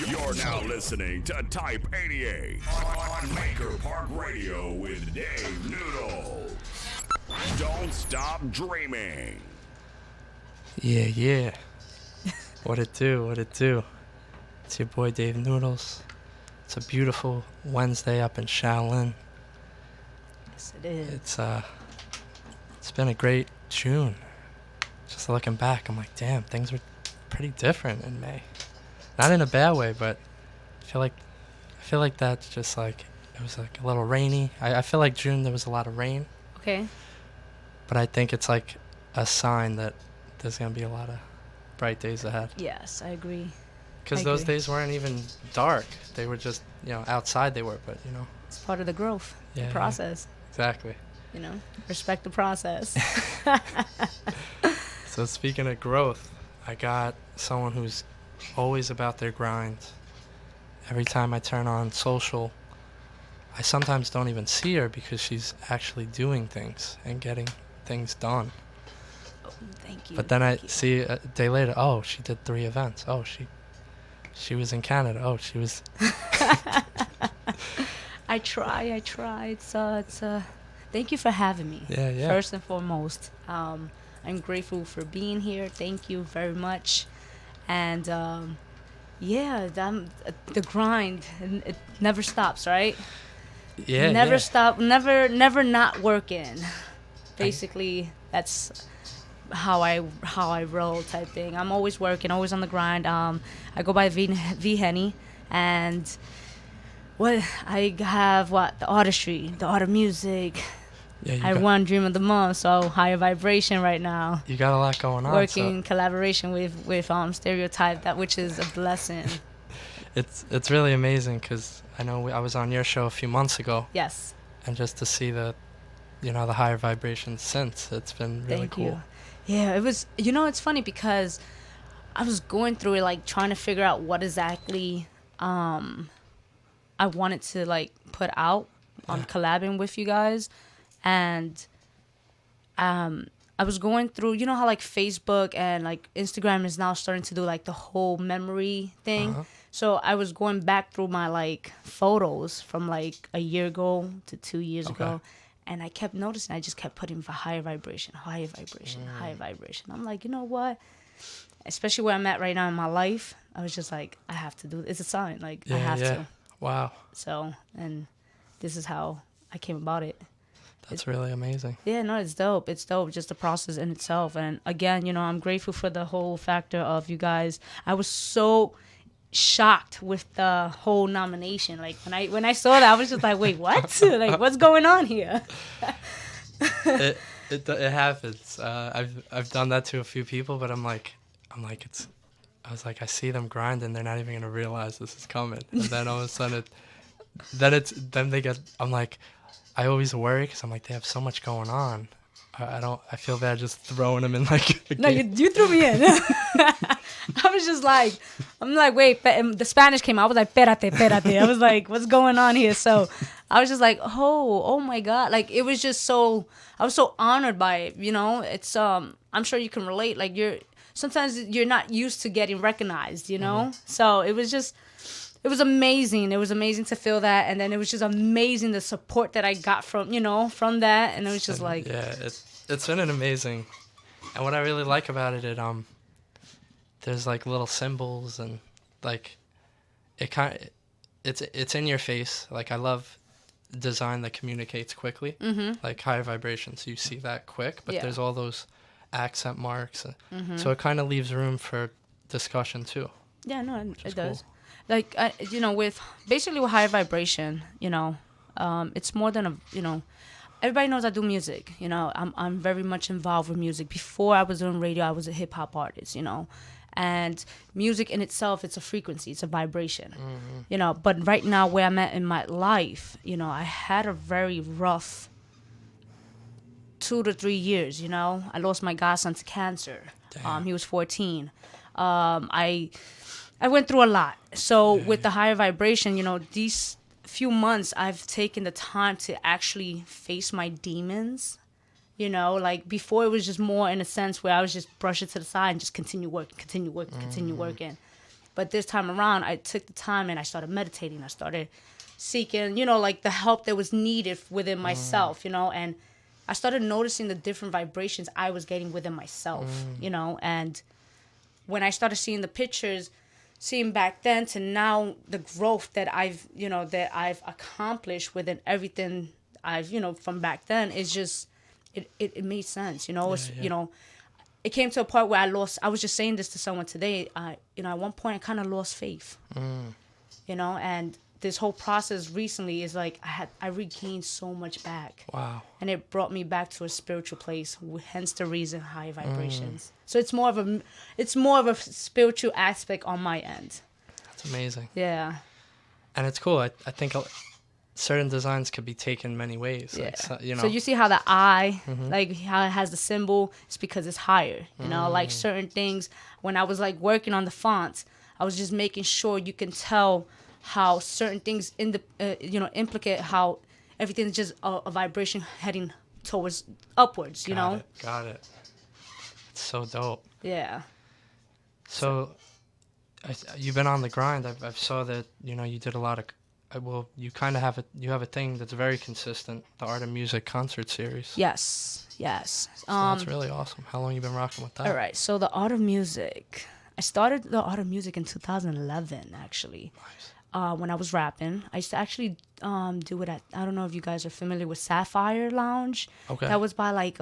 You're now listening to Type 88 on Makerpark Radio with Dave Noodle. Don't stop dreaming. Yeah. What it do? It's your boy Dave Noodles. It's a beautiful Wednesday up in Shaolin. Yes, it is. It's been a great June. Just looking back, I'm like, damn, things were pretty different in May. Not in a bad way, but I feel like that's just like it was like a little rainy. I feel like June there was a lot of rain. Okay. But I think it's like a sign that there's gonna be a lot of bright days ahead. Yes, I agree. Because those days weren't even dark. They were just, outside they were, but, It's part of the growth, the process. Exactly. Respect the process. So speaking of growth, I got someone who's always about their grind. Every time I turn on social, I sometimes don't even see her because she's actually doing things and getting things done. Oh, thank you. But then I see a day later, oh, she did 3 events. Oh, she was in Canada. Oh, she was... I try. It's thank you for having me. Yeah. First and foremost, I'm grateful for being here. Thank you very much. And the grind, it never stops, right? Yeah. Never stop, never not working. Basically, that's how I roll type thing. I'm always working, always on the grind. I go by V-Henny, and I have the Artistry, the art of music. Yeah, I won Dream of the Month, so higher vibration right now. You got a lot going on. Working in collaboration with Stereotype, which is a blessing. It's really amazing because I know I was on your show a few months ago. Yes. And just to see the higher vibrations since, it's been really cool. Thank you. Yeah, it was. It's funny because I was going through it, like trying to figure out what exactly I wanted to put out on collabing with you guys. And I was going through, how Facebook and Instagram is now starting to do the whole memory thing. Uh-huh. So I was going back through my photos from a year ago to 2 years ago. And I kept noticing, I just kept putting for higher vibration. Higher vibration. I'm like, you know what? Especially where I'm at right now in my life, I was just like, I have to do it. It's a sign. I have to. Wow. So, and this is how I came about it. That's really amazing. Yeah, no, it's dope. It's dope, just the process in itself. And again, I'm grateful for the whole factor of you guys. I was so shocked with the whole nomination. When I saw that, I was just like, wait, what? What's going on here? It happens. I've done that to a few people, but I was like, I see them grind and they're not even gonna realize this is coming. And then all of a sudden, I'm like, I always worry because I'm like, they have so much going on. I feel bad just throwing them in No, you threw me in. I was just I'm like, wait, the Spanish came out. I was like, espérate. I was like, what's going on here? So I was just like, oh my God. It was just so, I was so honored by it, It's, I'm sure you can relate. Sometimes you're not used to getting recognized, Mm-hmm. So it was amazing. It was amazing to feel that. And then it was just amazing the support that I got from that. And it was just Yeah, it's been an amazing. And what I really like about it, there's little symbols and it's in your face. I love design that communicates quickly. Mm-hmm. Higher vibrations, you see that quick, but there's all those accent marks. Mm-hmm. So it kind of leaves room for discussion too. Yeah, no, it does. Cool. With higher vibration, it's more than everybody knows I do music. I'm very much involved with music. Before I was doing radio, I was a hip hop artist. And music in itself, it's a frequency, it's a vibration. Mm-hmm. But right now where I'm at in my life, I had a very rough 2 to 3 years. I lost my godson to cancer. He was 14. I went through a lot. So with the higher vibration, these few months I've taken the time to actually face my demons. Before it was just more in a sense where I was just brush it to the side and just continue working. But this time around, I took the time and I started meditating. I started seeking, you know, like the help that was needed within myself, you know, and I started noticing the different vibrations I was getting within myself, you know, and when I started seeing the pictures, seeing back then to now, the growth that I've accomplished within everything I've, you know, from back then, is just, it made sense, you know. You know, it came to a point where I was just saying this to someone today, you know, at one point I kind of lost faith, you know, and this whole process recently is like I regained so much back. Wow. And it brought me back to a spiritual place, hence the reason high vibrations. So it's more of a spiritual aspect on my end. That's amazing. Yeah. And it's cool. I think certain designs could be taken many ways. Yeah. Like, so, you know. So you see how the eye, like how it has the symbol, it's because it's higher. You know, like certain things, when I was like working on the fonts, I was just making sure you can tell how certain things in the you know, implicate how everything's just a vibration heading towards upwards, you know. Got it. It's so dope. Yeah. So you've been on the grind. I saw that, you know, you did a lot of you kind of have a thing that's very consistent, the Art of Music concert series. Yes. So that's really awesome. How long you been rocking with that? All right. So the Art of Music, I started the Art of Music in 2011 actually. Nice. When I was rapping, I used to actually do it at, I don't know if you guys are familiar with Sapphire Lounge. Okay. That was by like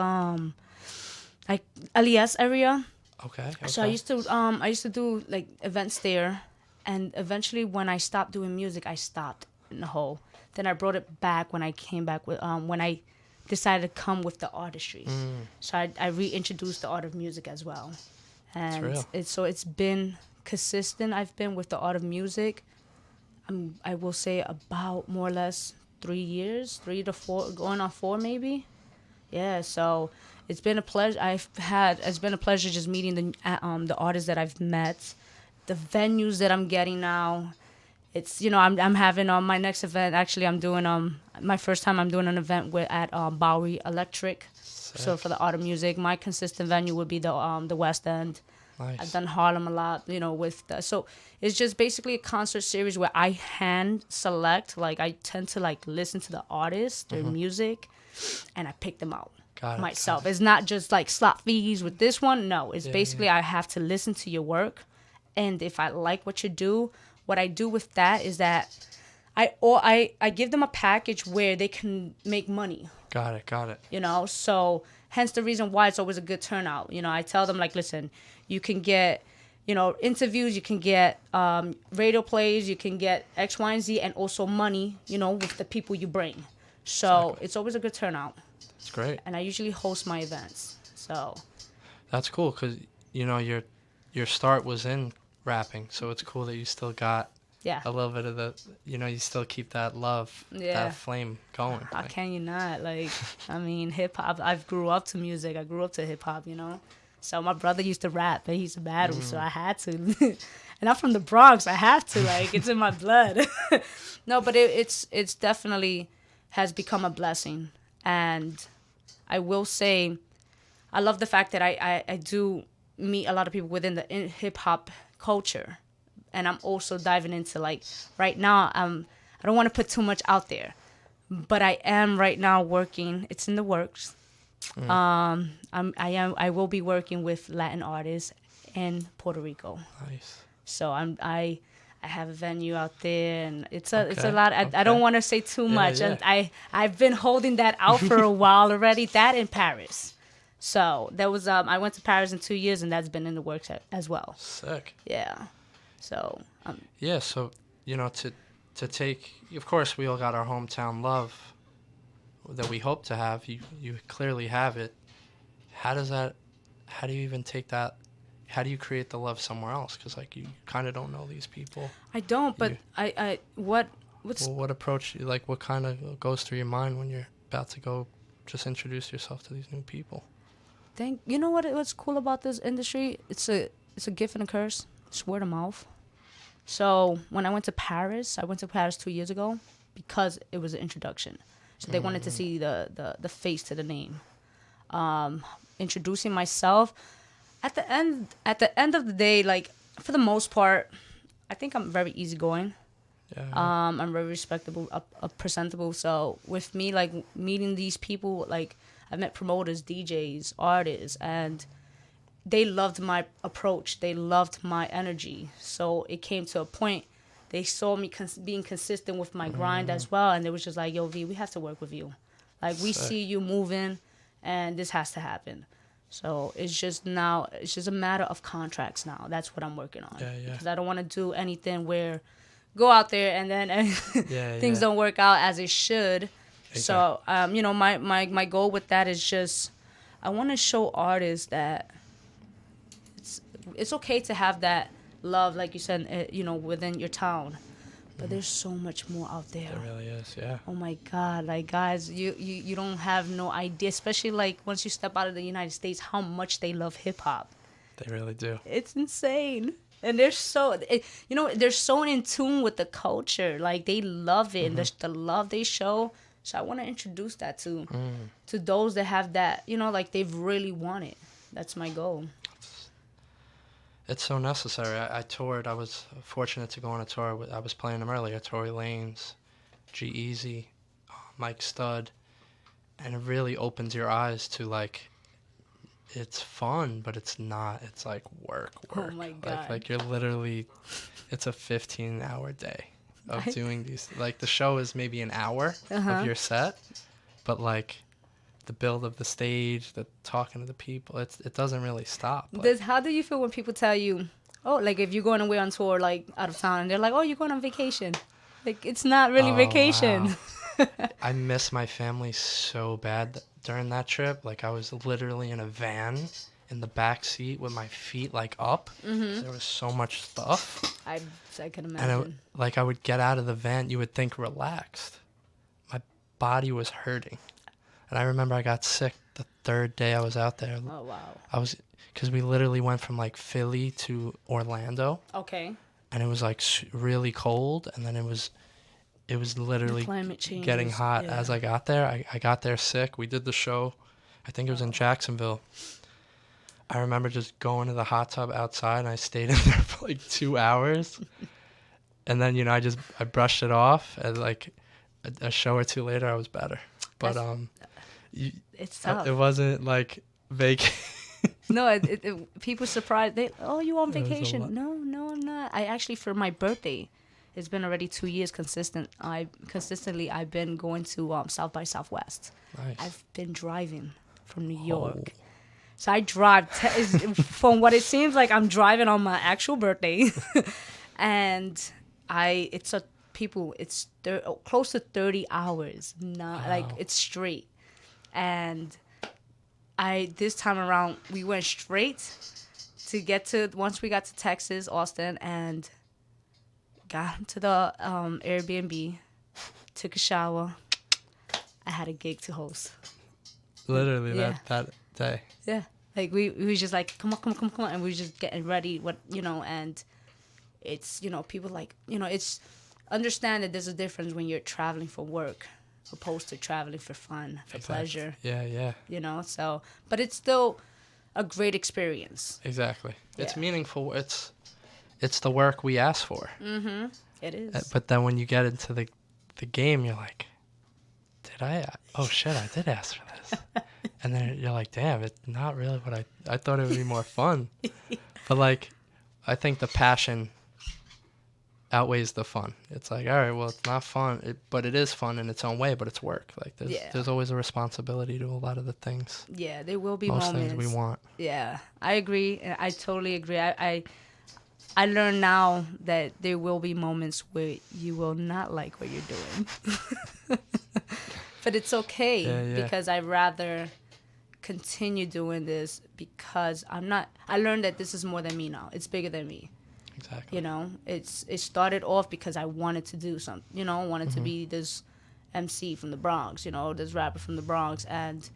LES area. Okay. So I used to do like events there, and eventually when I stopped doing music, I stopped in the hole. Then I brought it back when I came back with when I decided to come with the Artistry. So I reintroduced the Art of Music as well, and it's been consistent. I've been with the Art of Music. I will say about more or less 3 years, 3 to 4, going on 4 maybe. Yeah, so it's been a pleasure. It's been a pleasure just meeting the artists that I've met, the venues that I'm getting now. It's, you know, I'm having my next event. Actually, I'm doing my first time I'm doing an event at Bowery Electric. Sick. So for the Art of Music, my consistent venue would be the West End. Nice. I've done Harlem a lot, you know, so it's just basically a concert series where I hand select, like I tend to like listen to the artists, their music, and I pick them out myself. It's not just like slot fees with this one. No, it's basically I have to listen to your work, and if I like what you do, what I do with that is that I give them a package where they can make money. Got it. You know, so hence the reason why it's always a good turnout. You know, I tell them like, listen, you can get, you know, interviews, you can get radio plays, you can get X, Y, and Z, and also money, you know, with the people you bring. So It's always a good turnout. It's great. And I usually host my events. So that's cool because, you know, your start was in rapping, so it's cool that you still got a little bit of the, you know, you still keep that love, that flame going. How can you not? Like, I mean, hip hop, I grew up to music. I grew up to hip hop, you know. So my brother used to rap, but he used to battle, so I had to. And I'm from the Bronx, I have to. Like, it's in my blood. No, but it's definitely has become a blessing. And I will say, I love the fact that I do meet a lot of people within the hip hop culture. And I'm also diving into, like, right now, I don't want to put too much out there, but I am right now working. It's in the works. I will be working with Latin artists in Puerto Rico. Nice. So I have a venue out there, and it's a lot. I don't want to say too much, and I've been holding that out for a while already. That in Paris. So there was I went to Paris in 2 years, and that's been in the works as well. Sick. Yeah. So. So you know, to take, of course, we all got our hometown love that we hope to have. You clearly have it. How do you even take that? How do you create the love somewhere else? Because like you kind of don't know these people. I don't, but what approach, like what kind of goes through your mind when you're about to go just introduce yourself to these new people? You know what's cool about this industry? It's a gift and a curse. It's word of mouth. So when I went to Paris 2 years ago because it was an introduction. So they wanted to see the face to the name. Introducing myself. At the end of the day, like for the most part, I think I'm very easygoing. Yeah. I'm very respectable, presentable. So with me, like meeting these people, like I met promoters, DJs, artists, and they loved my approach. They loved my energy. So it came to a point. They saw me being consistent with my grind as well, and they was just like, "Yo, V, we have to work with you. Like we Sick. see you moving, and this has to happen." So it's just a matter of contracts now. That's what I'm working on. Yeah, yeah. Because I don't want to do anything where go out there and then things don't work out as it should. Exactly. So you know, my goal with that is just I want to show artists that it's okay to have that love, like you said, you know, within your town, but there's so much more out there. There really is, yeah. Oh my God, like guys, you don't have no idea, especially like once you step out of the United States, how much they love hip hop. They really do. It's insane. And they're so, you know, they're so in tune with the culture. Like they love it, and the love they show. So I want to introduce that to those that have that, you know, like they've really want it. That's my goal. It's so necessary. I toured. I was fortunate to go on a tour. I was playing them earlier. Tory Lanez, G-Eazy, Mike Stud. And it really opens your eyes to, like, it's fun, but it's not. It's like work. Oh, my God. Like you're literally, it's a 15-hour day of doing these. Like, the show is maybe an hour of your set, but, like, the build of the stage, the talking to the people, it doesn't really stop. How do you feel when people tell you, oh, like if you're going away on tour, like out of town, and they're like, oh, you're going on vacation? Like, it's not really vacation. Wow. I miss my family so bad during that trip. Like, I was literally in a van in the back seat with my feet like up. There was so much stuff. I can imagine. And I would get out of the van, you would think relaxed. My body was hurting. And I remember I got sick the third day I was out there. Oh, wow. Because we literally went from like Philly to Orlando. Okay. And it was like really cold. And then it was literally getting hot as I got there. I got there sick. We did the show. I think it was in Jacksonville. I remember just going to the hot tub outside, and I stayed in there for like 2 hours. And then, you know, I brushed it off, and like a show or two later, I was better. But it's tough. It wasn't like vacation. No, people surprised. You on vacation? No, I'm not. I actually, for my birthday, it's been already 2 years consistently I've been going to South by Southwest. Nice. I've been driving from New York. So I drive, from what it seems like, I'm driving on my actual birthday. And it's close to 30 hours. Like, it's straight. And this time around, we went straight once we got to Texas, Austin, and got to the Airbnb, took a shower. I had a gig to host. Literally that day. Yeah. Like we was just like, come on. And we were just getting ready, and it's, people like, it's understand that there's a difference when you're traveling for work opposed to traveling for fun, for pleasure. Yeah. So, but it's still a great experience. Exactly. Yeah. It's meaningful. It's the work we ask for. Mm-hmm. It is. But then when you get into the game, you're like, oh shit, I did ask for this. And then you're like, damn, it's not really what I thought it would be more fun. But like, I think the passion outweighs the fun. It's like, all right, well, it's not fun, but it is fun in its own way, but it's work. Like there's always a responsibility to a lot of the things. Yeah, there will be most moments. things we want. Yeah, I agree. I totally agree. I learn now that there will be moments where you will not like what you're doing. But it's okay because I'd rather continue doing this because I learned that this is more than me now. It's bigger than me. Exactly. It started off because I wanted to do something, wanted to be this MC from the Bronx, this rapper from the Bronx, and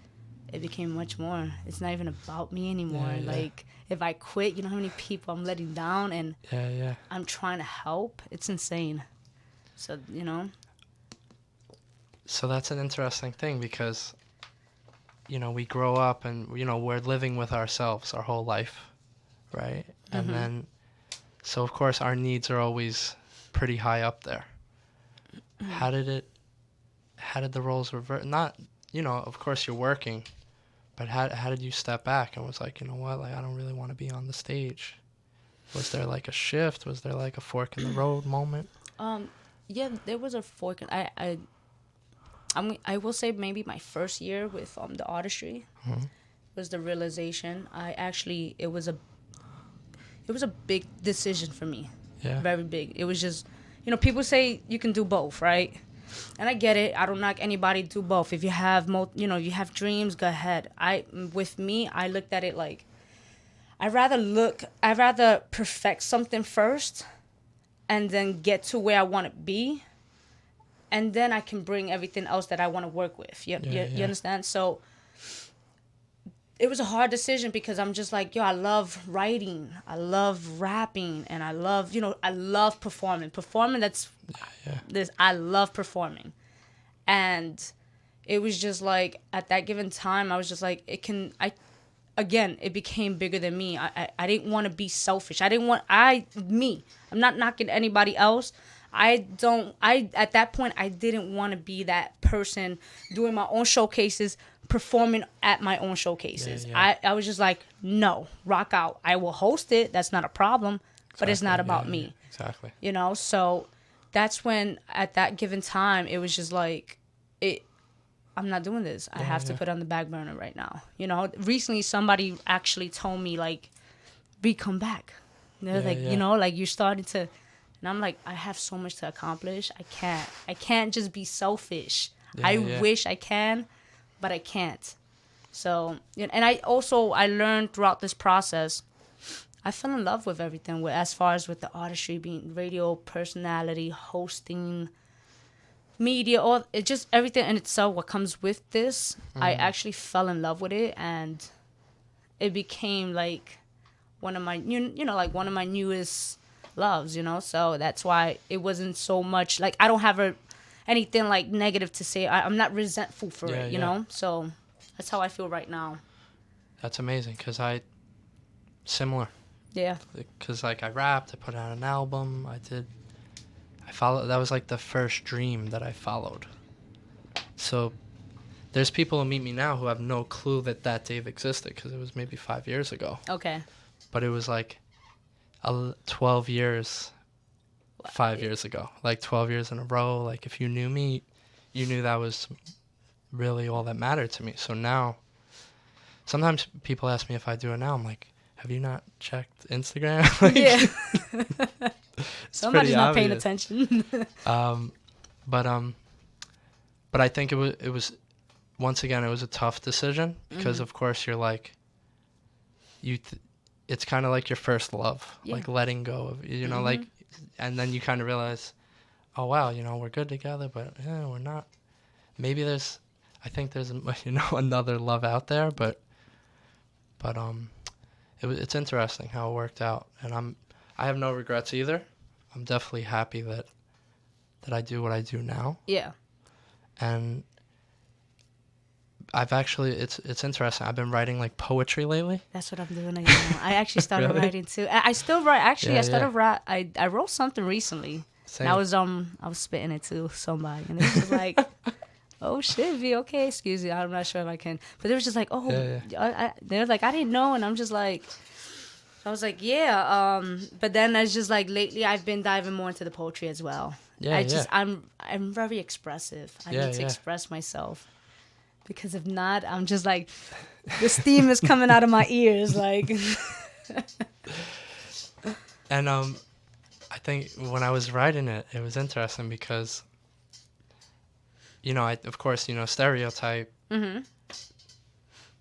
it became much more. It's not even about me anymore. Yeah. Like, if I quit, you know how many people I'm letting down, and yeah. I'm trying to help. It's insane. So, So that's an interesting thing because, we grow up and, we're living with ourselves our whole life, right? And then So of course our needs are always pretty high up there. How did the roles revert? Not, of course you're working, but how did you step back and was like, you know what, like I don't really want to be on the stage? Was there like a shift? Was there like a fork in the road moment? Yeah, there was a fork. I will say maybe my first year with the Artistry was the realization. It was a big decision for me. Yeah. Very big. It was just, people say you can do both, right? And I get it. I don't knock anybody to do both. If you have you have dreams, go ahead. With me, I looked at it like I'd rather perfect something first and then get to where I want to be, and then I can bring everything else that I want to work with. You understand? So it was a hard decision because I'm just like, I love writing, I love rapping, and I love performing. I love performing. And it was just like, at that given time, I was just like, it became bigger than me. I didn't want to be selfish. I'm not knocking anybody else. At that point, I didn't want to be that person doing my own showcases, performing at my own showcases. I was just like, no, rock out. I will host it. That's not a problem, but it's not about me. Exactly. So that's when, at that given time, it was just like, I'm not doing this. I have to put it on the back burner right now. Recently somebody actually told me, like, come back. They're like, you're starting to, and I'm like, I have so much to accomplish. I can't just be selfish. I wish I can, but I can't. So, and I learned throughout this process, I fell in love with everything, as far as with the Artistry, being radio personality, hosting, media, all it, just everything in itself, what comes with this. I actually fell in love with it, and it became like one of my one of my newest loves, so that's why it wasn't so much like I don't have anything like negative to say. I'm not resentful for it, you know, so that's how I feel right now. That's amazing, because similar. Yeah, because like I rapped, I put out an album, that was like the first dream that I followed. So there's people who meet me now who have no clue that Dave existed, because it was maybe 5 years ago. Okay. But it was like 12 years, 5 years ago. Like 12 years in a row. Like if you knew me, you knew that was really all that mattered to me. So now, sometimes people ask me if I do it now. I'm like, have you not checked Instagram? Yeah. Somebody's not paying attention. But I think it was once again, it was a tough decision, because of course you're like, it's kind of like your first love, like letting go of, like, and then you kind of realize, oh wow, we're good together, but we're not. Maybe I think there's another love out there, but it's interesting how it worked out, and I have no regrets either. I'm definitely happy that I do what I do now. Yeah. And I've actually, it's interesting. I've been writing like poetry lately. That's what I'm doing now. I actually started Really? writing too. I still write. Actually, I started write. I wrote something recently. Same. And I was spitting it to somebody, and it was just like, oh shit, V, okay, excuse me, I'm not sure if I can. But they was just like, oh, they were like, I didn't know, and I'm just like, I was like, yeah. But then it's just like lately I've been diving more into the poetry as well. I'm very expressive. I need to express myself, because if not, I'm just like, the steam is coming out of my ears, like. And I think when I was writing it, it was interesting because, of course, stereotype. Mm-hmm.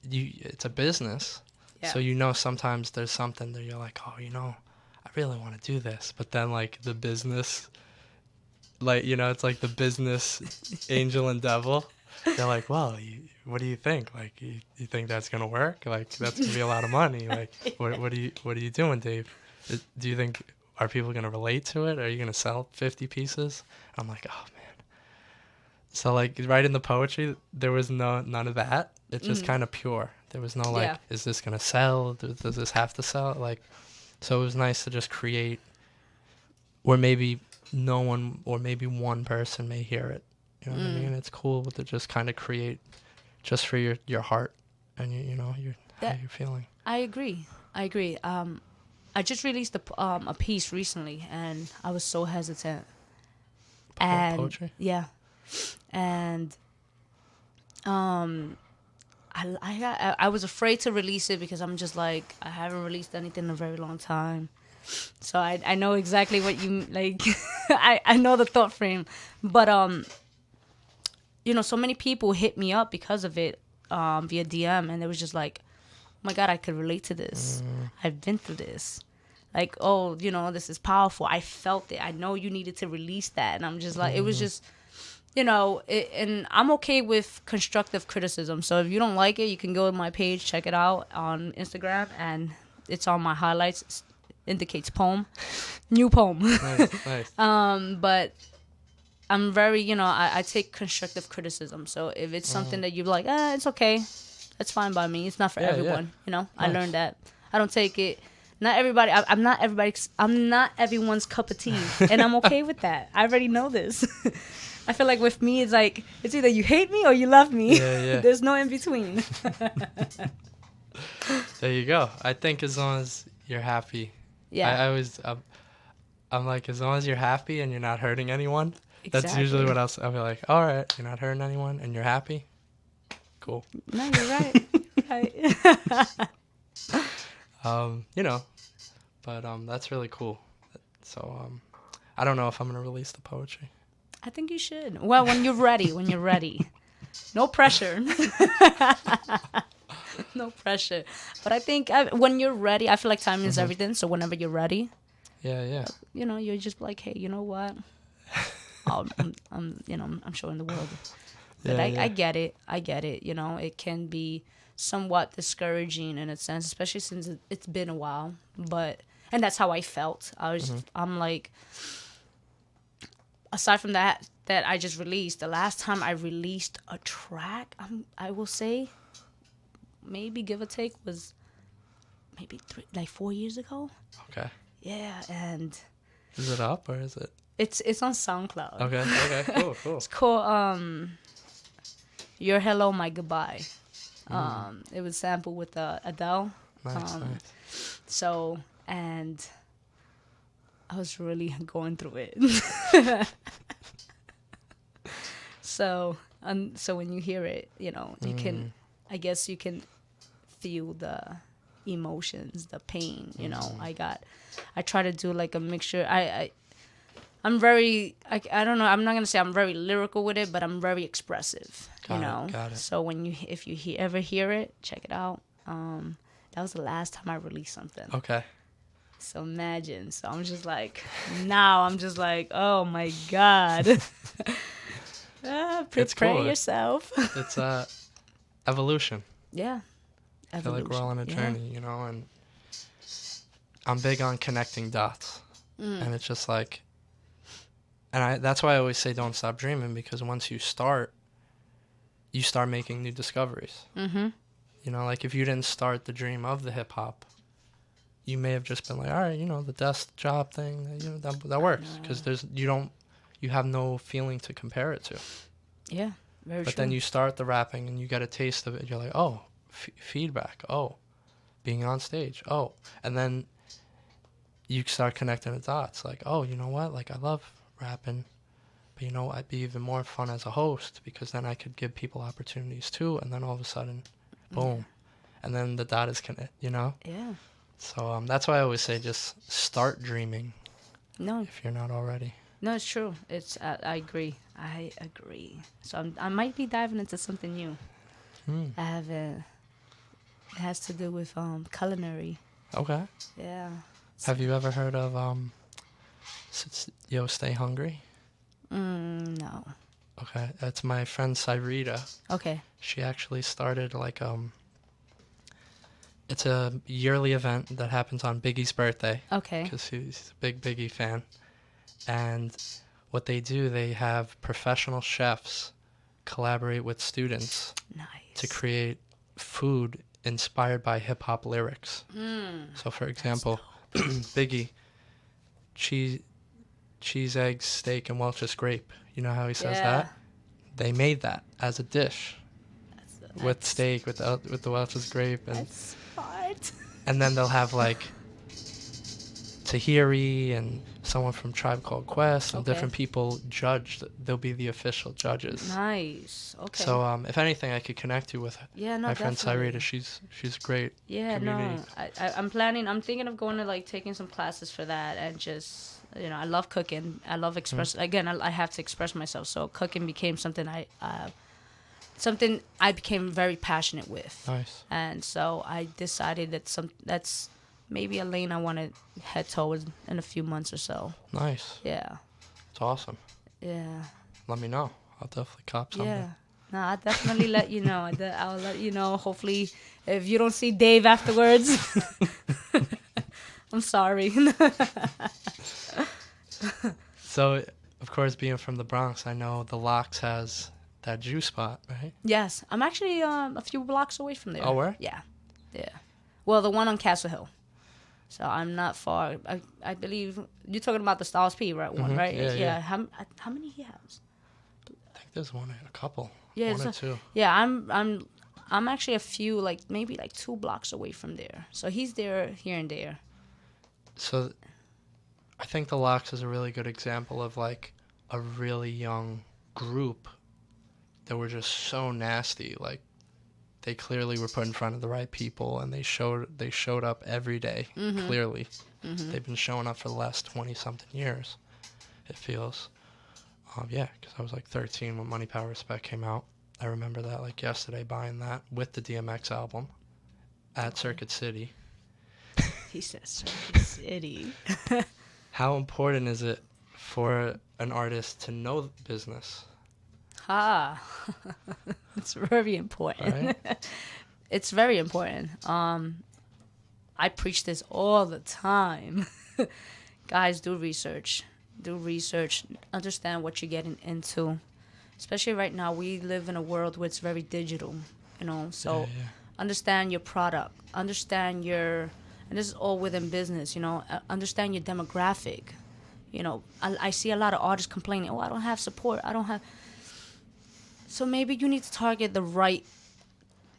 It's a business. Yeah. So sometimes there's something that you're like, oh, I really want to do this, but then like the business, like it's like the business angel and devil. They're like, well, what do you think? Like, you think that's gonna work? Like, that's gonna be a lot of money. Like, what are you doing, Dave? Do you think, are people gonna relate to it? Are you gonna sell 50 pieces? I'm like, oh man. So like writing the poetry, there was none of that. It's just kind of pure. There was no like, is this gonna sell? Does this have to sell? Like, so it was nice to just create where maybe no one or maybe one person may hear it. You know what I mean? It's cool to just kind of create just for your heart and how you're feeling. I agree. I just released a piece recently, and I was so hesitant. And Poetry? yeah, and I was afraid to release it because I'm just like, I haven't released anything in a very long time, so I know exactly what you like. I know the thought frame, but so many people hit me up because of it via DM, and it was just like, oh my God, I could relate to this. I've been through this. Like, oh, this is powerful. I felt it. I know you needed to release that. And I'm just like, it was just, and I'm okay with constructive criticism. So if you don't like it, you can go to my page, check it out on Instagram, and it's on my highlights. It indicates poem, new poem. Nice. But I'm very, I take constructive criticism. So if it's something that you're like, it's okay, that's fine by me. It's not for everyone. I learned that. I don't take it. Not everybody. I'm not everybody's. I'm not everyone's cup of tea, and I'm okay with that. I already know this. I feel like with me, it's like it's either you hate me or you love me. Yeah. There's no in between. There you go. I think as long as you're happy. Yeah. I always. I'm like, as long as you're happy and you're not hurting anyone. Exactly. That's usually what else I'll be like. All right, you're not hurting anyone and you're happy. Cool. No, you're right. But that's really cool. So I don't know if I'm gonna release the poetry. I think you should. Well, when you're ready. No pressure. No pressure. But I think when you're ready, I feel like timing is everything. So whenever you're ready, Yeah. you're just like, hey, you know what? I'm showing the world. But I get it. It can be somewhat discouraging in a sense, especially since it's been a while. And that's how I felt. I'm like, aside from that I just released, the last time I released a track, I will say, maybe give or take, was maybe 4 years ago. Okay. Yeah, and is it up or is it? It's on SoundCloud. Okay. Cool. It's called Your Hello, My Goodbye. It was sampled with Adele. Nice. So, and I was really going through it. So when you hear it, you can, I guess you can feel the emotions, the pain. I try to do like a mixture. I'm very, I don't know, I'm not going to say I'm very lyrical with it, but I'm very expressive, Got it. So if you ever hear it, check it out. That was the last time I released something. Okay. So imagine. So I'm just like, oh my God. Prepare cool. yourself. It's evolution. Yeah. I feel like we're all on a journey, and I'm big on connecting dots. And it's just like, and that's why I always say don't stop dreaming, because once you start making new discoveries. Mm-hmm. Like if you didn't start the dream of the hip hop, you may have just been like, all right, the desk job thing, that works, because you have no feeling to compare it to. Yeah, very true. But then you start the rapping and you get a taste of it. You're like, oh, feedback. Oh, being on stage. Oh, and then you start connecting the dots. Like, oh, you know what? Like, I love rapping, but I'd be even more fun as a host, because then I could give people opportunities too. And then all of a sudden, boom, and then the dot is connected. Yeah. So that's why I always say just start dreaming. No. If you're not already. No, it's true. I agree. So I might be diving into something new. I haven't. It has to do with culinary. Okay. Yeah. Have you ever heard of Yo Stay Hungry? No. Okay, that's my friend Cyrita. Okay. She actually started like it's a yearly event that happens on Biggie's birthday. Okay. Because he's a big Biggie fan. And what they do, they have professional chefs collaborate with students to create food inspired by hip-hop lyrics. So, for example, Biggie, cheese, eggs, steak, and Welch's grape. You know how he says Yeah. that? They made that as a dish with steak, with the Welch's grape, and That's smart. and then they'll have like Tahiri and someone from Tribe Called Quest and Okay. different people judge. They'll be the official judges. Nice. Okay. So if anything, I could connect you with yeah, no, my friend definitely. Cyrita. She's great. Yeah, community. no. I'm thinking of going to like taking some classes for that and just, you know, I love cooking. I love again, I have to express myself. So cooking became something I became very passionate with. Nice. And so I decided that's maybe a lane I want to head towards in a few months or so. Nice. Yeah. It's awesome. Yeah. Let me know. I'll definitely cop something. Yeah. No, I'll definitely let you know. I'll let you know. Hopefully, if you don't see Dave afterwards, I'm sorry. So, of course, being from the Bronx, I know the Locks has that juice spot, right? Yes, I'm actually a few blocks away from there. Oh, where? Yeah. Yeah. Well, the one on Castle Hill. So I'm not far. I believe you're talking about the Styles P, right? One, right? Yeah. How many he has? I think there's a couple. Yeah, one or two. Yeah, I'm actually a few, like maybe like 2 blocks away from there. So he's there here and there. So I think the Locks is a really good example of like a really young group that were just so nasty. Like they clearly were put in front of the right people, and they showed up every day. Clearly, they've been showing up for the last 20-something years. It feels. Yeah, because I was like 13 when Money, Power, Respect came out. I remember that like yesterday, buying that with the DMX album at Circuit City. He says Circuit City. How important is it for an artist to know the business? It's very important. Right? It's very important. I preach this all the time. Guys, do research. Do research. Understand what you're getting into. Especially right now, we live in a world where it's very digital, you know. So Yeah. understand your product. Understand and this is all within business, you know. Understand your demographic. You know, I see a lot of artists complaining, I don't have support. I don't have. So maybe you need to target the right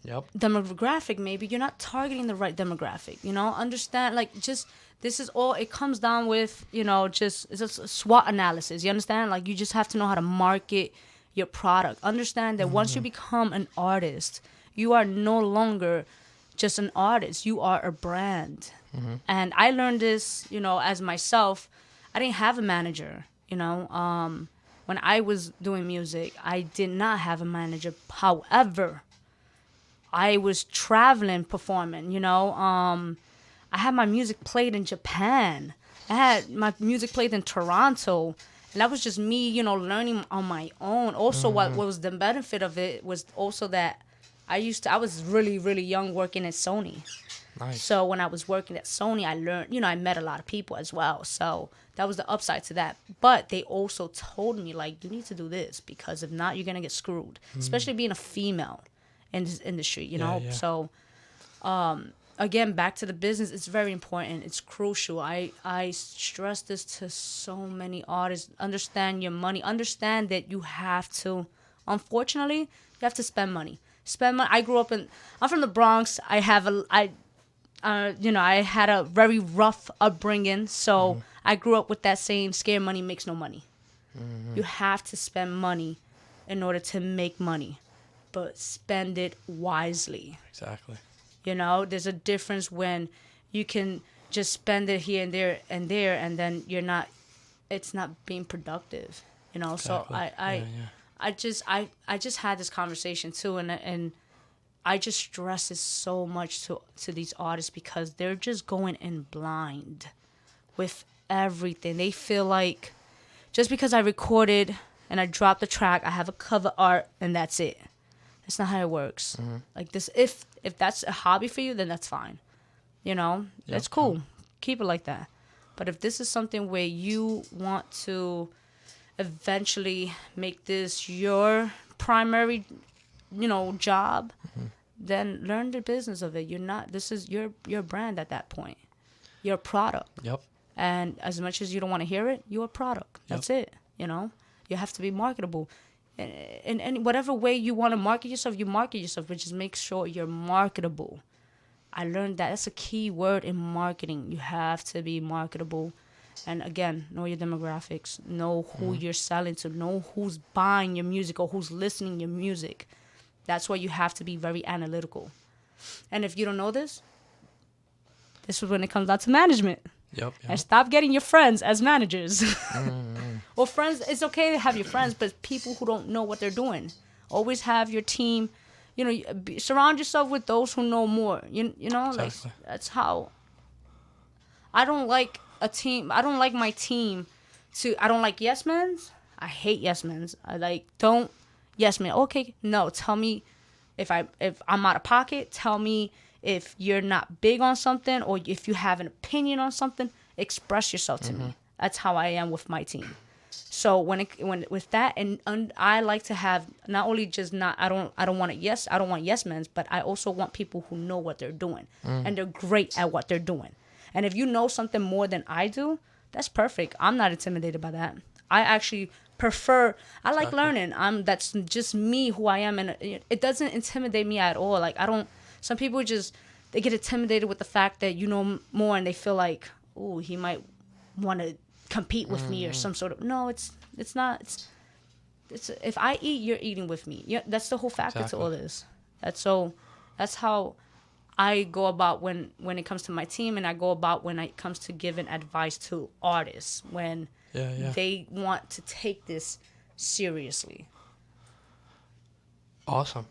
Yep. demographic. Maybe you're not targeting the right demographic, you know. Understand, like, just this is all it comes down with, you know. Just it's a SWOT analysis, you understand? Like, you just have to know how to market your product. Understand that once you become an artist, you are no longer just an artist, you are a brand. And I learned this, you know, as myself. I didn't have a manager, you know. When I was doing music, I did not have a manager. However, I was traveling, performing, you know. I had my music played in Japan. I had my music played in Toronto. And that was just me, you know, learning on my own. Also, what was the benefit of it was also that I was really, really young working at Sony. Nice. So when I was working at Sony, I learned, you know, I met a lot of people as well. So that was the upside to that. But they also told me, like, you need to do this because if not, you're going to get screwed, especially being a female in this industry, you know? Yeah. So, again, back to the business, it's very important. It's crucial. I stress this to so many artists. Understand your money. Understand that you have to, unfortunately, you have to spend money. I'm from the Bronx. I had a very rough upbringing. So I grew up with that saying, scared money makes no money. You have to spend money in order to make money, but spend it wisely. Exactly. You know, there's a difference when you can just spend it here and there, and then it's not being productive. You know, Exactly. So I just had this conversation too, and I just stress it so much to these artists because they're just going in blind with everything. They feel like just because I recorded and I dropped the track, I have a cover art and that's it. That's not how it works. Like this, if that's a hobby for you, then that's fine. You know, that's cool. Keep it like that. But if this is something where you want to eventually make this your primary, you know, job, then learn the business of it. This is your brand at that point, your product. Yep. And as much as you don't want to hear it, you're a product. That's it. You know, you have to be marketable. In whatever way you want to market yourself, but just make sure you're marketable. I learned that that's a key word in marketing. You have to be marketable. And again, know your demographics, know who you're selling to, know who's buying your music or who's listening your music. That's why you have to be very analytical. And if you don't know this is when it comes down to management. Yep. And stop getting your friends as managers. Well, friends, it's okay to have your friends, but people who don't know what they're doing. Always have your team. You know, surround yourself with those who know more. You know, Exactly. like that's how. I don't like a team. I don't like my team to. I don't like yes men's. I hate yes men's. I like don't yes man. Okay, no. Tell me if I'm out of pocket. Tell me if you're not big on something or if you have an opinion on something. Express yourself to me. That's how I am with my team. So when with that, and I like to have not only just not I don't want yes men's, but I also want people who know what they're doing and they're great at what they're doing. And if you know something more than I do, that's perfect. I'm not intimidated by that. I actually prefer. I like learning. That's just me, who I am, and it doesn't intimidate me at all. Like I don't. Some people they get intimidated with the fact that you know more, and they feel like, oh, he might want to compete with me or some sort of. No, it's not. It's if I eat, you're eating with me. Yeah, that's the whole factor to all this. That's how I go about when it comes to my team, and I go about when it comes to giving advice to artists when they want to take this seriously. Awesome.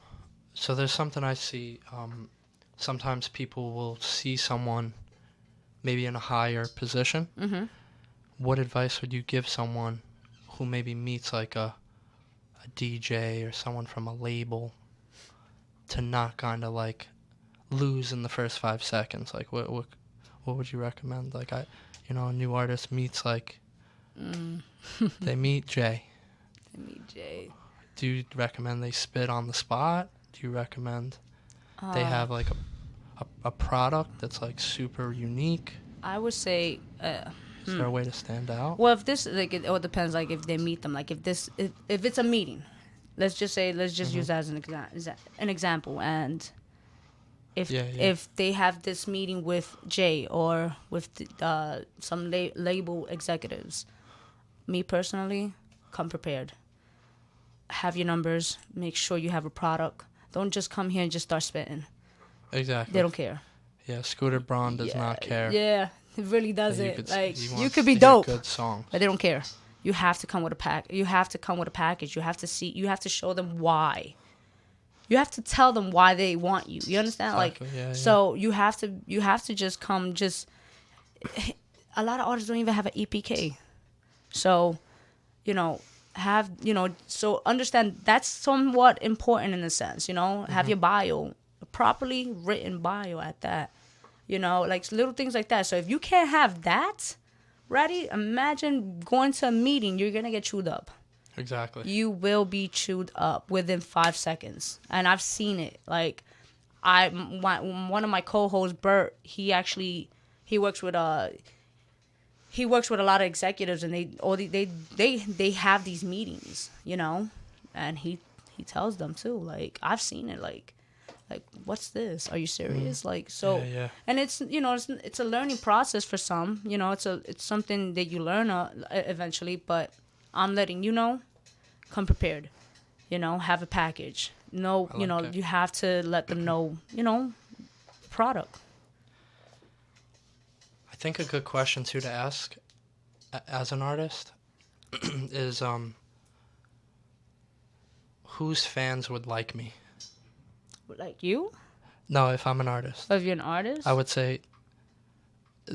So there's something I see. Sometimes people will see someone maybe in a higher position. Mm-hmm. What advice would you give someone who maybe meets like a DJ or someone from a label to not kind of like lose in the first 5 seconds? Like what would you recommend? Like a new artist meets like they meet Jay. Do you recommend they spit on the spot? Do you recommend they have like a product that's like super unique? I would say. Is there a way to stand out? Well, if this it all depends. Like if they meet them, like if it's a meeting, let's just use that as an example. And if they have this meeting with Jay or with some label executives, me personally, come prepared. Have your numbers. Make sure you have a product. Don't just come here and just start spitting. Exactly. They don't care. Yeah, Scooter Braun does not care. Yeah, it really doesn't. You could be to dope, good songs, but they don't care. You have to come with a pack. You have to come with a package. You have to see. You have to show them why. You have to tell them why they want you. You understand? Exactly. So you have to just come. Just a lot of artists don't even have an EPK. So, so understand that's somewhat important in a sense. Have your bio, a properly written bio at that. Like little things like that. So if you can't have that ready, imagine going to a meeting. You're going to get chewed up. Exactly. You will be chewed up within 5 seconds. And I've seen it. Like, one of my co-hosts, Bert, he works with a lot of executives, and they have these meetings, and he tells them too. Like, I've seen it. Like what's this? Are you serious? Like, so, and it's it's a learning process for some. It's something that you learn eventually. But I'm letting you know, come prepared. Have a package. You have to let them know. Product. I think a good question too to ask as an artist is whose fans would like me? Like you? No, if I'm an artist. If you're an artist? I would say,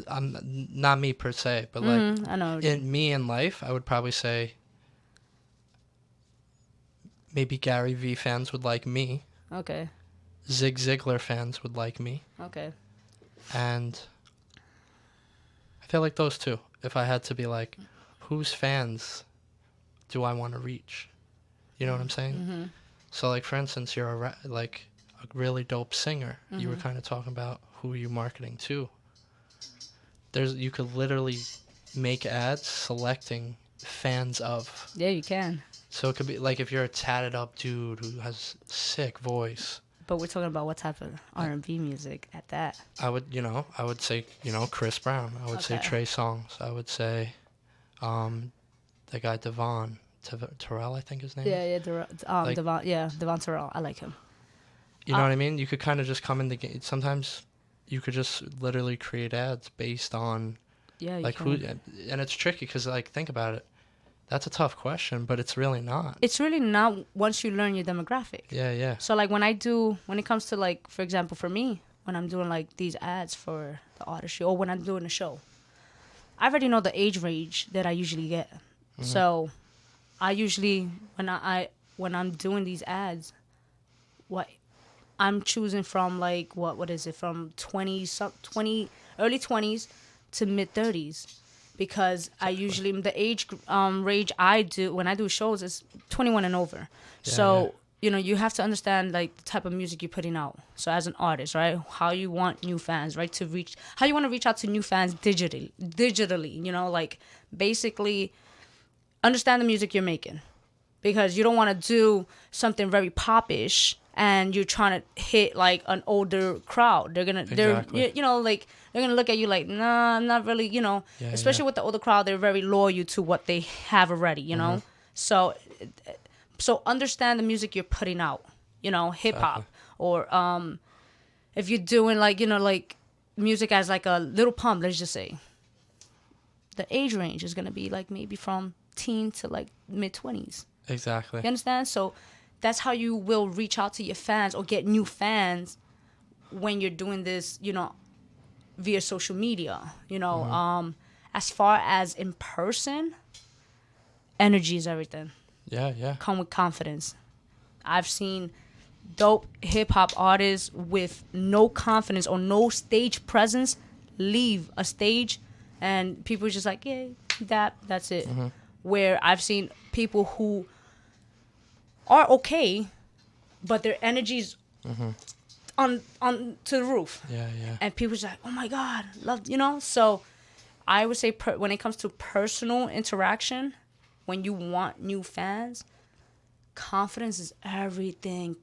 I'm not me per se, but like I know. in life, I would probably say maybe Gary Vee fans would like me. Okay. Zig Ziglar fans would like me. Okay. And I feel like those two. If I had to be like, whose fans do I want to reach? You know what I'm saying? Mm-hmm. So like, for instance, you're a really dope singer. Mm-hmm. You were kind of talking about who you're marketing to. you could literally make ads selecting fans of. Yeah, you can. So it could be like if you're a tatted up dude who has sick voice. But we're talking about what type of R&B music at that. I would say, Chris Brown. I would say Trey Songz. I would say, the guy Devon Terrell, I think his name. Yeah, Devon Terrell. I like him. You know what I mean? You could kind of just come in the game. Sometimes you could just literally create ads based on who, and it's tricky because think about it. That's a tough question, but it's really not. It's really not once you learn your demographic. Yeah. So when it comes to for example, for me, when I'm doing these ads for the Artistry or when I'm doing a show, I already know the age range that I usually get. Mm-hmm. So I usually, when I'm doing these ads, what I'm choosing from what is it, from 20 early 20s to mid 30s. Because I usually, the age range I do when I do shows is 21 and over. Yeah, so, you have to understand the type of music you're putting out. So as an artist, right, how you want new fans, right, how you want to reach out to new fans digitally, basically understand the music you're making. Because you don't want to do something very pop-ish and you're trying to hit an older crowd. They're gonna, they're gonna look at you nah, I'm not really, especially with the older crowd, they're very loyal to what they have already, know. So understand the music you're putting out, hip hop, or if you're doing music as a Little Pump, let's just say, the age range is gonna be maybe from teen to mid 20s. Exactly. You understand? So that's how you will reach out to your fans or get new fans when you're doing this, via social media. As far as in person, energy is everything. Yeah. Come with confidence. I've seen dope hip-hop artists with no confidence or no stage presence leave a stage and people are just yeah, that's it. Mm-hmm. Where I've seen people who are okay, but their energy's on to the roof. Yeah. And people just oh my God, love, So I would say when it comes to personal interaction, when you want new fans, confidence is everything.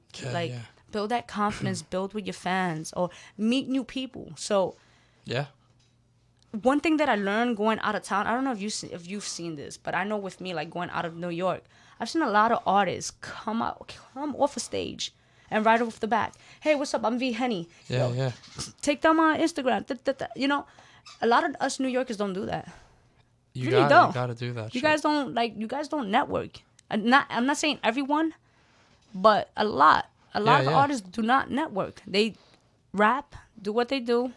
Build that confidence, build with your fans, or meet new people. So yeah. One thing that I learned going out of town, I don't know if you've seen this, but I know with me, going out of New York, I've seen a lot of artists come off a stage and right off the bat, hey, what's up? I'm V-Henny. Yeah. Take them on Instagram. A lot of us New Yorkers don't do that. You gotta do that. You guys don't network. I'm not saying everyone, but a lot of artists do not network. They rap, do what they do.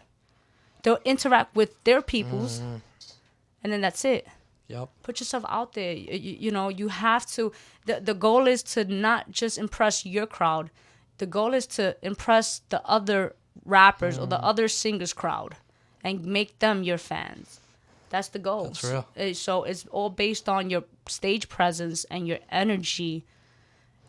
They'll interact with their peoples, and then that's it. Yep. Put yourself out there. You have to. The goal is to not just impress your crowd. The goal is to impress the other rappers or the other singers' crowd, and make them your fans. That's the goal. That's real. So it's all based on your stage presence and your energy,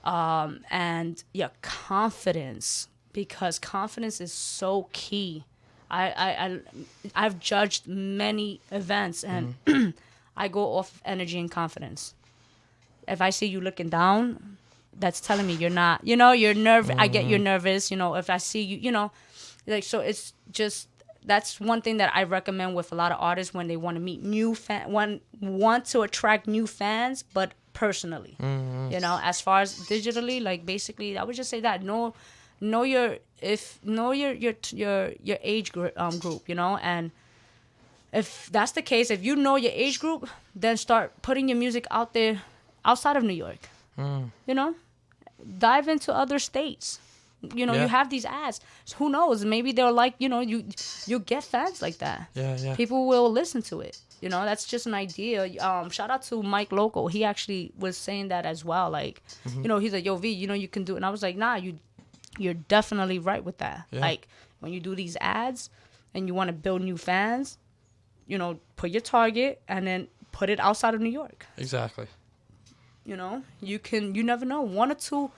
and your confidence, because confidence is so key. I've judged many events and I go off energy and confidence. If I see you looking down, that's telling me you're not, you're nervous. I get you're nervous, if I see you, so it's just, that's one thing that I recommend with a lot of artists when they want to meet new want to attract new fans, but personally, as far as digitally, basically, I would just say that know your age group, and if that's the case, if you know your age group, then start putting your music out there outside of New York. Dive into other states. You have these ads. So who knows? Maybe they're you get fans like that. Yeah. People will listen to it. That's just an idea. Shout out to Mike Loco. He actually was saying that as well. He's like, yo, V, you can do it. And I was like, nah, you're definitely right with that. Yeah. When you do these ads and you want to build new fans, put your target and then put it outside of New York. Exactly. You never know. One or two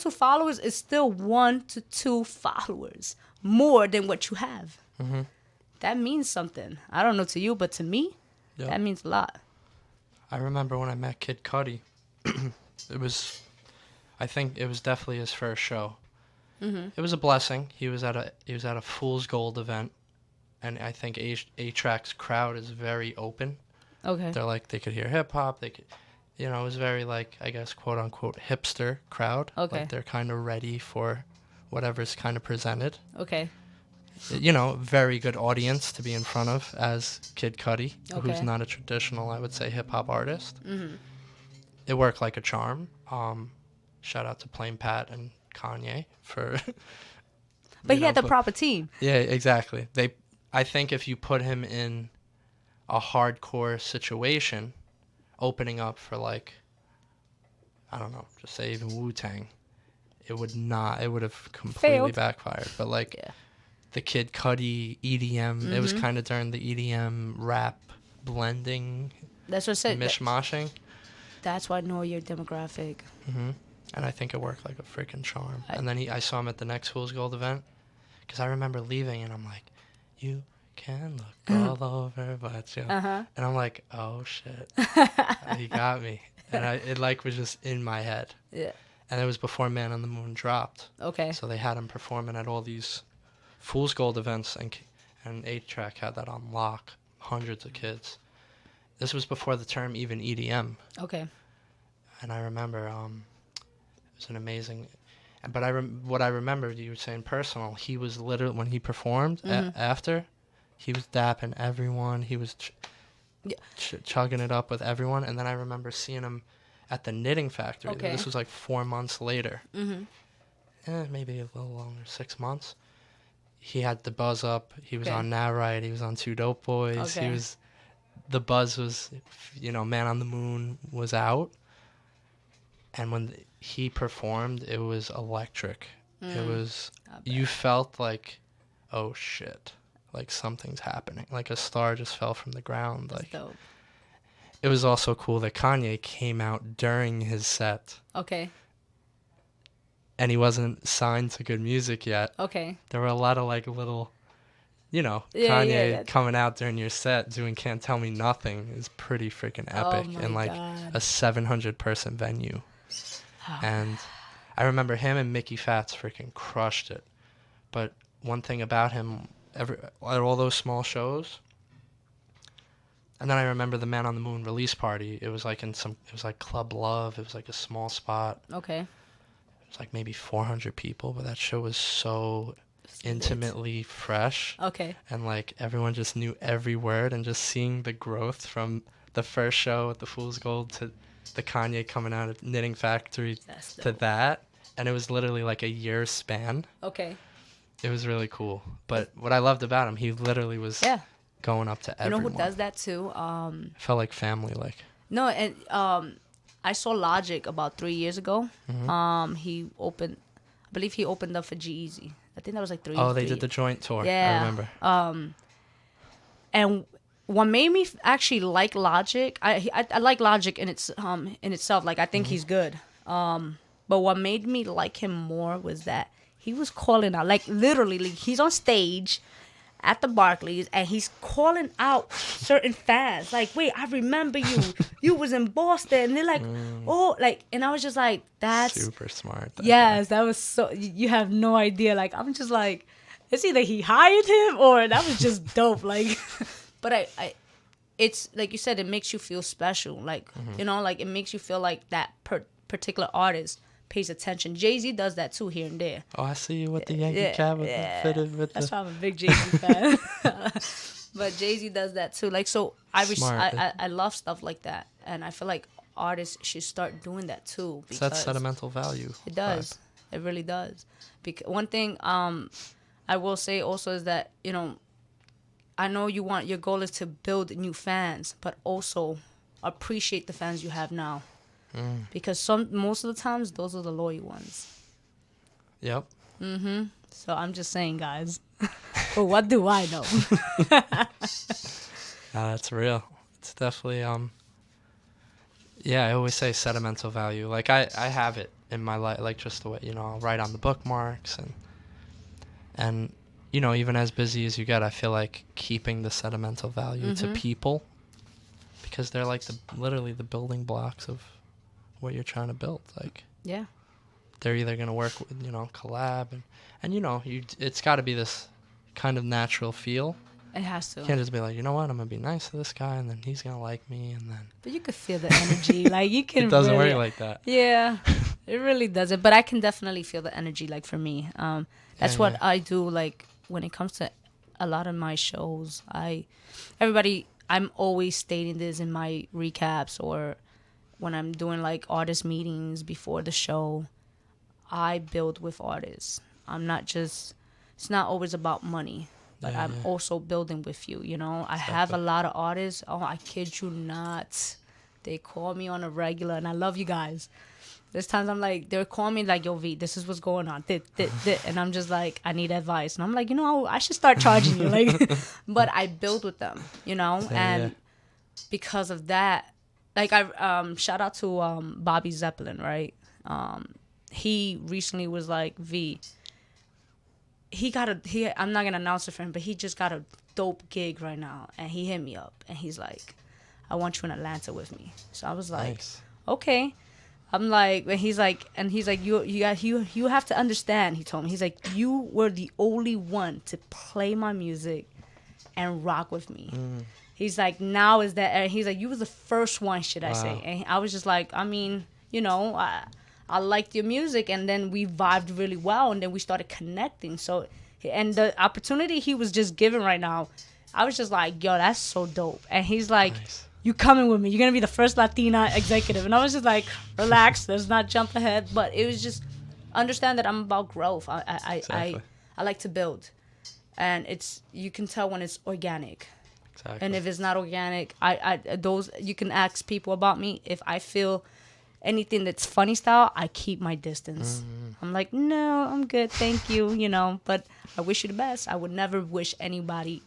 followers is still 1 to 2 followers more than what you have. that means something. I don't know to you, but to me, Yep. that means a lot. I remember when I met Kid Cudi. I think it was definitely his first show. It was a blessing. He was at a Fool's Gold event, and I think A-Track's crowd is very open. Okay. They're like, they could hear hip hop. They could, it was very, like, I guess, quote unquote hipster crowd. Okay. Like, they're kind of ready for whatever's kind of presented. Okay. Very good audience to be in front of as Kid Cudi, who's Okay. not a traditional, I would say, hip hop artist. It worked like a charm. Shout out to Plain Pat and Kanye for. But he had the proper team. Yeah, exactly. I think if you put him in a hardcore situation, opening up for, like, I don't know, just say even Wu-Tang, it would have completely Failed. backfired. But, like, Yeah. the Kid Cudi EDM, it was kind of during the EDM rap blending, That's what I said. mishmashing. That's why I know your demographic. And I think it worked like a freaking charm. And then I saw him at the next Fool's Gold event, because I remember leaving and I'm like, you can look all over, but you. And I'm like, oh shit, he got me. And it like was just in my head. Yeah. And it was before Man on the Moon dropped. Okay. So they had him performing at all these Fool's Gold events, and 8-Track had that on lock. Hundreds of kids. This was before the term even EDM. Okay. And I remember it was an amazing. But what I remember, you were saying personal. He was literally, when he performed after, he was dapping everyone. He was chugging it up with everyone. And then I remember seeing him at the Knitting Factory. Okay. This was like 4 months later. Maybe a little longer, 6 months. He had the buzz up. He was on Now Right. He was on Two Dope Boys. Okay. The buzz was, Man on the Moon was out. And when he performed, it was electric. It was, you felt like, oh shit, like something's happening. Like a star just fell from the ground. That's Like, dope. it was also cool that Kanye came out during his set. Okay. And he wasn't signed to Good Music yet. Okay. There were a lot of like little, Yeah, Kanye coming out during your set doing Can't Tell Me Nothing is pretty freaking epic my in like God. a 700-person venue. And I remember him and Mickey Fats freaking crushed it. But one thing about him, at all those small shows, and then I remember the Man on the Moon release party. It was like it was like Club Love. It was like a small spot. Okay. It was like maybe 400 people, but that show was so intimately fresh. Okay. And like everyone just knew every word, and just seeing the growth from the first show at the Fool's Gold to the Kanye coming out of Knitting Factory That's to dope. that. And it was literally like a year span. Okay. It was really cool. But what I loved about him, he literally was Yeah. going up to You everyone. know who does that too? It felt like family, like. No, and I saw Logic about 3 years ago. He opened, I believe he opened up for G-Eazy. I think that was like 3 years. Oh, they did the joint tour. Yeah. I remember. And what made me actually like Logic, I like Logic in itself. Like I think he's good. But what made me like him more was that he was calling out, like literally, like, he's on stage at the Barclays and he's calling out certain fans. Like, wait, I remember you. You was in Boston. And they're like, oh, like, and I was just like, that's Super smart. yes, that was so. You have no idea. Like, I'm just like, it's either he hired him or that was just dope. Like, but I, it's like you said, it makes you feel special. Like, like it makes you feel like that particular artist pays attention. Jay-Z does that too here and there. Oh, I see you with the Yankee cap with the fitted with That's the. why I'm a big Jay-Z fan. But Jay-Z does that too. Like, so Smart. I love stuff like that, and I feel like artists should start doing that too. It's that sentimental value. It does. It really does. Because one thing I will say also is that, I know your goal is to build new fans, but also appreciate the fans you have now. Because most of the times those are the loyal ones. Yep. So I'm just saying, guys. But what do I know? That's real. It's definitely yeah, I always say sentimental value. Like I have it in my life, like just the way, I'll write on the bookmarks and you know, even as busy as you get, I feel like keeping the sentimental value to people, because they're like literally the building blocks of what you're trying to build. Like, Yeah. they're either going to work with, you know, collab, and you know, it's got to be this kind of natural feel. It has to. You can't just be like, you know what, I'm going to be nice to this guy, and then he's going to like me, and then... But you could feel the energy. Like, you can It doesn't really, work like that. Yeah, it really doesn't. But I can definitely feel the energy, like, for me. That's what I do, like, when it comes to a lot of my shows. I'm always stating this in my recaps or when I'm doing, like, artist meetings before the show. I build with artists. I'm not just... It's not always about money. But I'm also building with you, you know. I have a lot of artists. Oh, I kid you not. They call me on a regular, and I love you guys. There's times I'm like, they're calling me like, yo, V, this is what's going on. And I'm just like, I need advice. And I'm like, you know, I should start charging you. Like, but I build with them, you know. And because of that, like, I shout out to Bobby Zeppelin, right? He recently was like, V, I'm not gonna announce it for him, but he just got a dope gig right now, and he hit me up, and he's like, I want you in Atlanta with me. So I was like, nice. Okay. I'm like, and he's like, you have to understand. He told me, he's like, you were the only one to play my music and rock with me. He's like, now is that? He's like, you was the first one, should I say? And I was just like, I mean, you know, I liked your music, and then we vibed really well, and then we started connecting. So, and the opportunity he was just giving right now, I was just like, yo, that's so dope. And he's like, nice. You coming with me? You're gonna be the first Latina executive. And I was just like, relax, let's not jump ahead. But it was just understand that I'm about growth. I like to build, and you can tell when it's organic. Exactly. And if it's not organic, those you can ask people about me. If I feel anything that's funny style, I keep my distance. I'm like, no, I'm good, thank you, you know. But I wish you the best. I would never wish anybody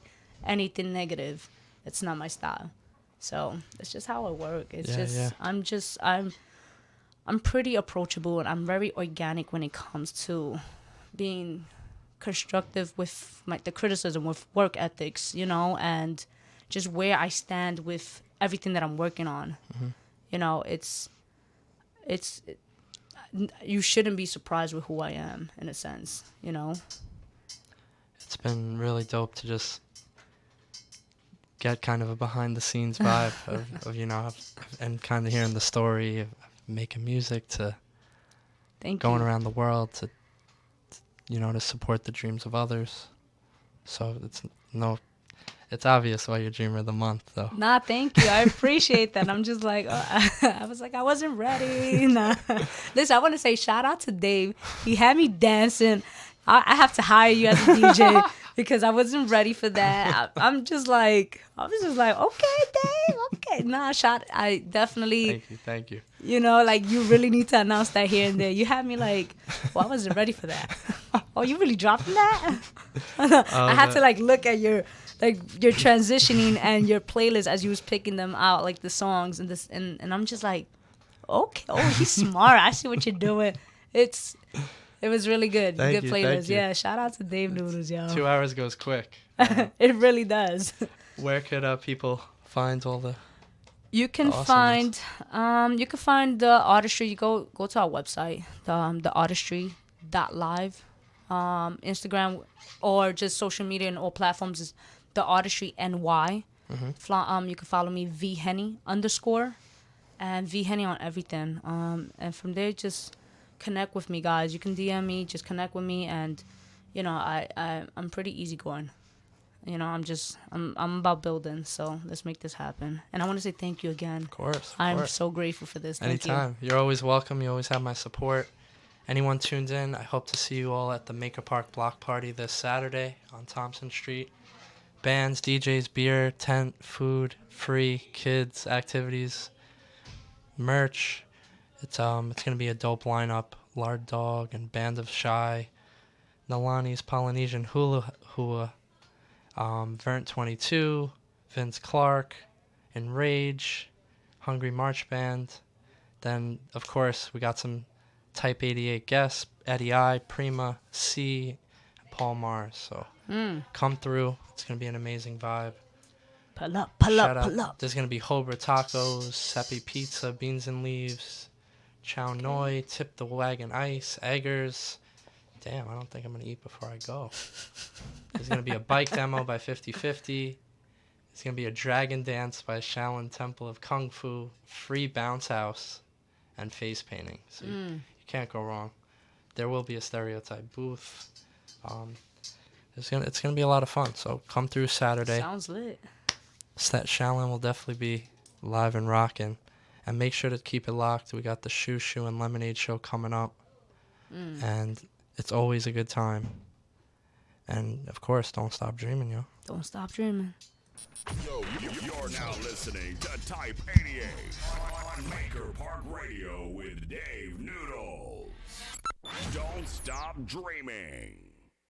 anything negative. It's not my style. So it's just how I work. It's I'm pretty approachable, and I'm very organic when it comes to being constructive with the criticism, with work ethics, you know, and just where I stand with everything that I'm working on. You know, you shouldn't be surprised with who I am, in a sense, you know. It's been really dope to just get kind of a behind the scenes vibe of you know, and kind of hearing the story of making music to going around the world to you know, to support the dreams of others. So it's obvious why you're Dreamer of the Month, though. Nah, thank you. I appreciate that. I'm just like, I was like, I wasn't ready. Nah. Listen, I want to say shout out to Dave. He had me dancing. I have to hire you as a DJ because I wasn't ready for that. I was just like, okay, Dave, okay. Nah, I definitely. Thank you. You know, like, you really need to announce that here and there. You had me like, well, I wasn't ready for that. Oh, you really dropping that? I had to like look at your transitioning and your playlist as you was picking them out, like the songs and I'm just like, okay, oh, he's smart. I see what you're doing. It was really good. Good playlist. Yeah, shout out to Dave Noodles, yo. 2 hours goes quick. It really does. Where could people find all the? You can find the Artistry. You go to our website, the artistry.live, Instagram, or just social media and all platforms is the Artistry NY. You can follow me V-Henny _ and V-Henny on everything. And from there, just connect with me, guys. You can DM me, just connect with me, and you know, I'm pretty easygoing. You know, I'm about building, so let's make this happen. And I want to say thank you again. Of course. I'm so grateful for this. Thank Anytime. you. You're always welcome. You always have my support. Anyone tuned in, I hope to see you all at the Makerpark block party this Saturday on Thompson Street. Bands, DJs, beer, tent, food, free, kids, activities, merch. It's gonna be a dope lineup. Lard Dog and Band of Shy, Nalani's Polynesian Hula Hua, Vern 22, Vince Clark, Enrage, Hungry March Band. Then, of course, we got some Type 88 guests, Eddie I, Prima, C, and Paul Mars. So Come through. It's going to be an amazing vibe. Pull up, Shout pull out. up. There's going to be Hobra Tacos, Seppi Pizza, Beans and Leaves, Chow Noi, Tip the Wagon Ice, Eggers. Damn, I don't think I'm going to eat before I go. There's going to be a bike demo by 50/50. There's going to be a dragon dance by Shaolin Temple of Kung Fu, free bounce house, and face painting. So you can't go wrong. There will be a stereotype booth. It's gonna be a lot of fun. So come through Saturday. Sounds lit. Shaolin will definitely be live and rocking. And make sure to keep it locked. We got the Shoo and Lemonade show coming up. And it's always a good time. And, of course, don't stop dreaming, yo. Don't stop dreaming. Yo, you're now listening to Type 88 on Makerpark Radio with Dave Noodles. Don't stop dreaming.